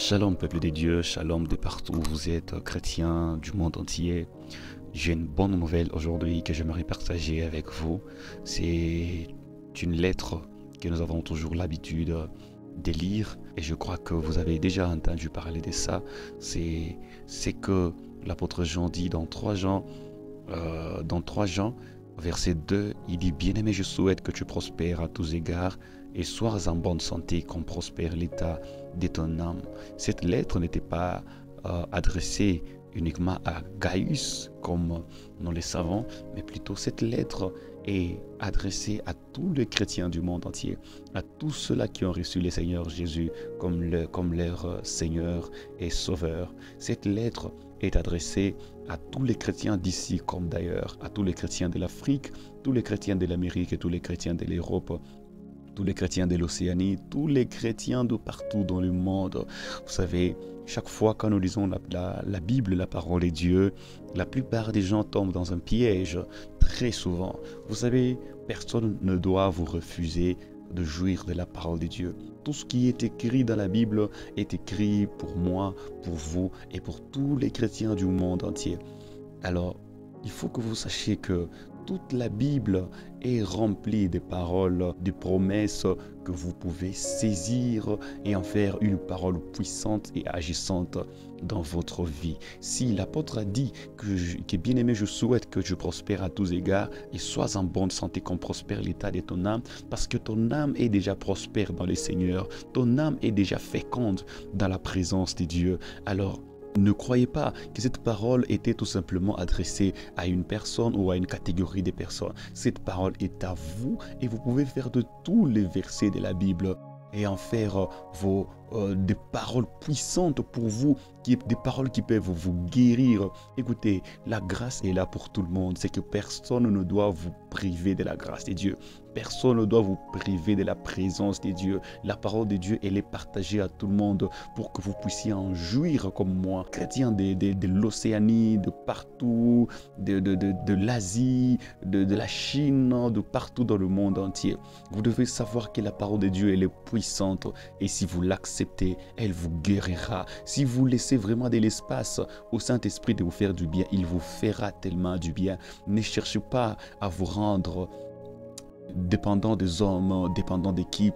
Shalom peuple de Dieu, shalom de partout où vous êtes, chrétiens du monde entier. J'ai une bonne nouvelle aujourd'hui que j'aimerais partager avec vous. C'est une lettre que nous avons toujours l'habitude de lire et je crois que vous avez déjà entendu parler de ça. C'est que l'apôtre Jean dit dans 3 Jean, verset 2, il dit « Bien-aimé, je souhaite que tu prospères à tous égards et sois en bonne santé, comme prospère l'état de ton âme. » Cette lettre n'était pas adressée uniquement à Gaius, comme nous le savons, mais plutôt cette lettre est adressée à tous les chrétiens du monde entier, à tous ceux-là qui ont reçu le Seigneur Jésus comme leur Seigneur et Sauveur. Cette lettre est adressée à tous les chrétiens d'ici comme d'ailleurs, à tous les chrétiens de l'Afrique, tous les chrétiens de l'Amérique et tous les chrétiens de l'Europe, tous les chrétiens de l'Océanie, tous les chrétiens de partout dans le monde. Vous savez, chaque fois quand nous lisons la Bible, la parole de Dieu, la plupart des gens tombent dans un piège, très souvent. Vous savez, personne ne doit vous refuser de jouir de la parole de Dieu. Tout ce qui est écrit dans la Bible est écrit pour moi, pour vous et pour tous les chrétiens du monde entier. Alors, il faut que vous sachiez que toute la Bible est remplie de paroles, de promesses que vous pouvez saisir et en faire une parole puissante et agissante dans votre vie. Si l'apôtre a dit que bien-aimé, je souhaite que je prospère à tous égards et sois en bonne santé, qu'on prospère l'état de ton âme, parce que ton âme est déjà prospère dans le Seigneur, ton âme est déjà féconde dans la présence de Dieu. Alors, ne croyez pas que cette parole était tout simplement adressée à une personne ou à une catégorie de personnes. Cette parole est à vous et vous pouvez faire de tous les versets de la Bible et en faire des paroles puissantes pour vous, des paroles qui peuvent vous guérir. Écoutez, la grâce est là pour tout le monde. C'est que personne ne doit vous priver de la grâce de Dieu. Personne ne doit vous priver de la présence de Dieu. La parole de Dieu, elle est partagée à tout le monde pour que vous puissiez en jouir comme moi. Chrétiens de l'Océanie, de partout, de l'Asie, de la Chine, de partout dans le monde entier. Vous devez savoir que la parole de Dieu, elle est puissante. Et si vous l'acceptez, elle vous guérira. Si vous laissez vraiment de l'espace au Saint-Esprit de vous faire du bien, il vous fera tellement du bien. Ne cherchez pas à vous rendre dépendant des hommes, dépendant de qui.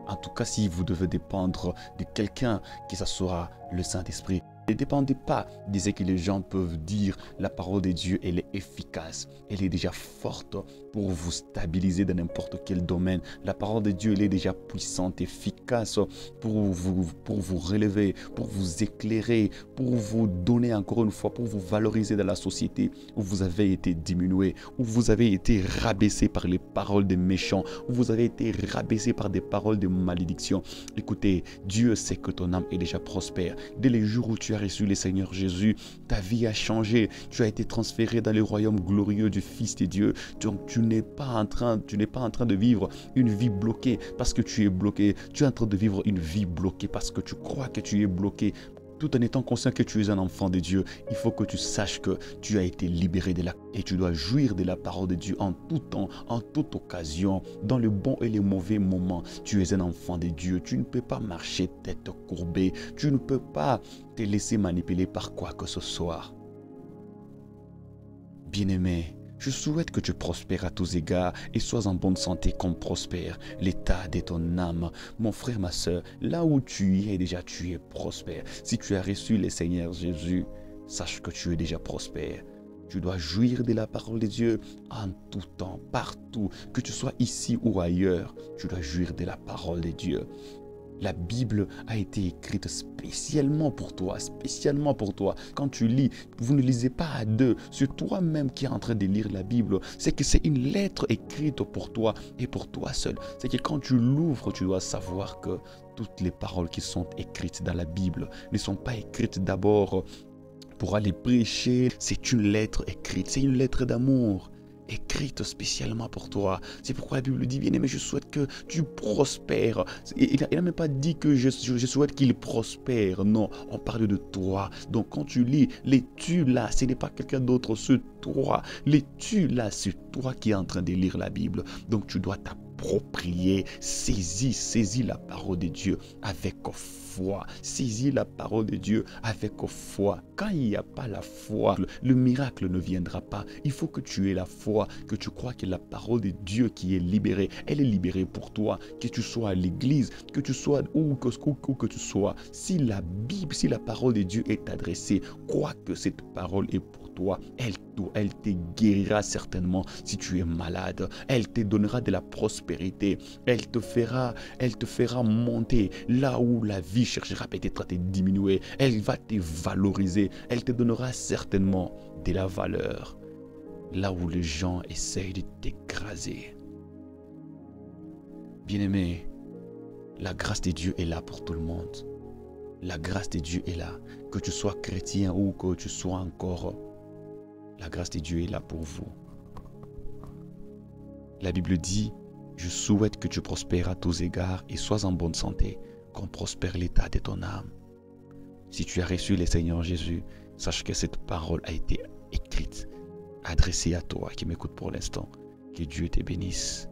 En tout cas, si vous devez dépendre de quelqu'un, que ce soit le Saint-Esprit, ne dépendez pas de ce que les gens peuvent dire. La parole de Dieu, elle est efficace. Elle est déjà forte pour vous stabiliser dans n'importe quel domaine. La parole de Dieu, elle est déjà puissante, efficace pour vous relever, pour vous éclairer, pour vous donner encore une fois, pour vous valoriser dans la société où vous avez été diminué, où vous avez été rabaissé par les paroles des méchants, où vous avez été rabaissé par des paroles de malédiction. Écoutez, Dieu sait que ton âme est déjà prospère. Dès les jours où tu as reçu le Seigneur Jésus, ta vie a changé. Tu as été transféré dans le royaume glorieux du Fils de Dieu. Donc tu n'es pas en train de vivre une vie bloquée parce que tu es bloqué. Tu es en train de vivre une vie bloquée parce que tu crois que tu es bloqué. Tout en étant conscient que tu es un enfant de Dieu, il faut que tu saches que tu as été libéré et tu dois jouir de la parole de Dieu en tout temps, en toute occasion, dans le bon et le mauvais moment. Tu es un enfant de Dieu, tu ne peux pas marcher tête courbée, tu ne peux pas te laisser manipuler par quoi que ce soit. Bien-aimé, je souhaite que tu prospères à tous égards et sois en bonne santé comme prospère l'état de ton âme. Mon frère, ma soeur, là où tu es déjà, tu es prospère. Si tu as reçu le Seigneur Jésus, sache que tu es déjà prospère. Tu dois jouir de la parole de Dieu en tout temps, partout, que tu sois ici ou ailleurs. Tu dois jouir de la parole de Dieu. La Bible a été écrite spécialement pour toi, spécialement pour toi. Quand tu lis, vous ne lisez pas à deux, c'est toi-même qui es en train de lire la Bible. C'est que c'est une lettre écrite pour toi et pour toi seul. C'est que quand tu l'ouvres, tu dois savoir que toutes les paroles qui sont écrites dans la Bible ne sont pas écrites d'abord pour aller prêcher. C'est une lettre écrite, c'est une lettre d'amour, écrite spécialement pour toi. C'est pourquoi la Bible dit, bien-aimé, je souhaite que tu prospères. Il n'a même pas dit que je souhaite qu'il prospère. Non, on parle de toi. Donc quand tu lis, les tu là, ce n'est pas quelqu'un d'autre, c'est toi. Les tu là, c'est toi qui es en train de lire la Bible. Donc tu dois t'apprendre t'approprier. Saisis la parole de Dieu avec foi. Saisis la parole de Dieu avec foi. Quand il n'y a pas la foi, le miracle ne viendra pas. Il faut que tu aies la foi, que tu crois que la parole de Dieu qui est libérée, elle est libérée pour toi. Que tu sois à l'église, que tu sois où que tu sois. Si la Bible, si la parole de Dieu est adressée, crois que cette parole est pour toi. Elle te guérira certainement si tu es malade. Elle te donnera de la prospérité. Elle te fera monter là où la vie cherchera peut-être à te diminuer. Elle va te valoriser. Elle te donnera certainement de la valeur là où les gens essayent de t'écraser. Bien-aimé, la grâce de Dieu est là pour tout le monde. La grâce de Dieu est là. Que tu sois chrétien ou que tu sois encore, la grâce de Dieu est là pour vous. La Bible dit, je souhaite que tu prospères à tous égards et sois en bonne santé, qu'on prospère l'état de ton âme. Si tu as reçu le Seigneur Jésus, sache que cette parole a été écrite, adressée à toi qui m'écoute pour l'instant. Que Dieu te bénisse.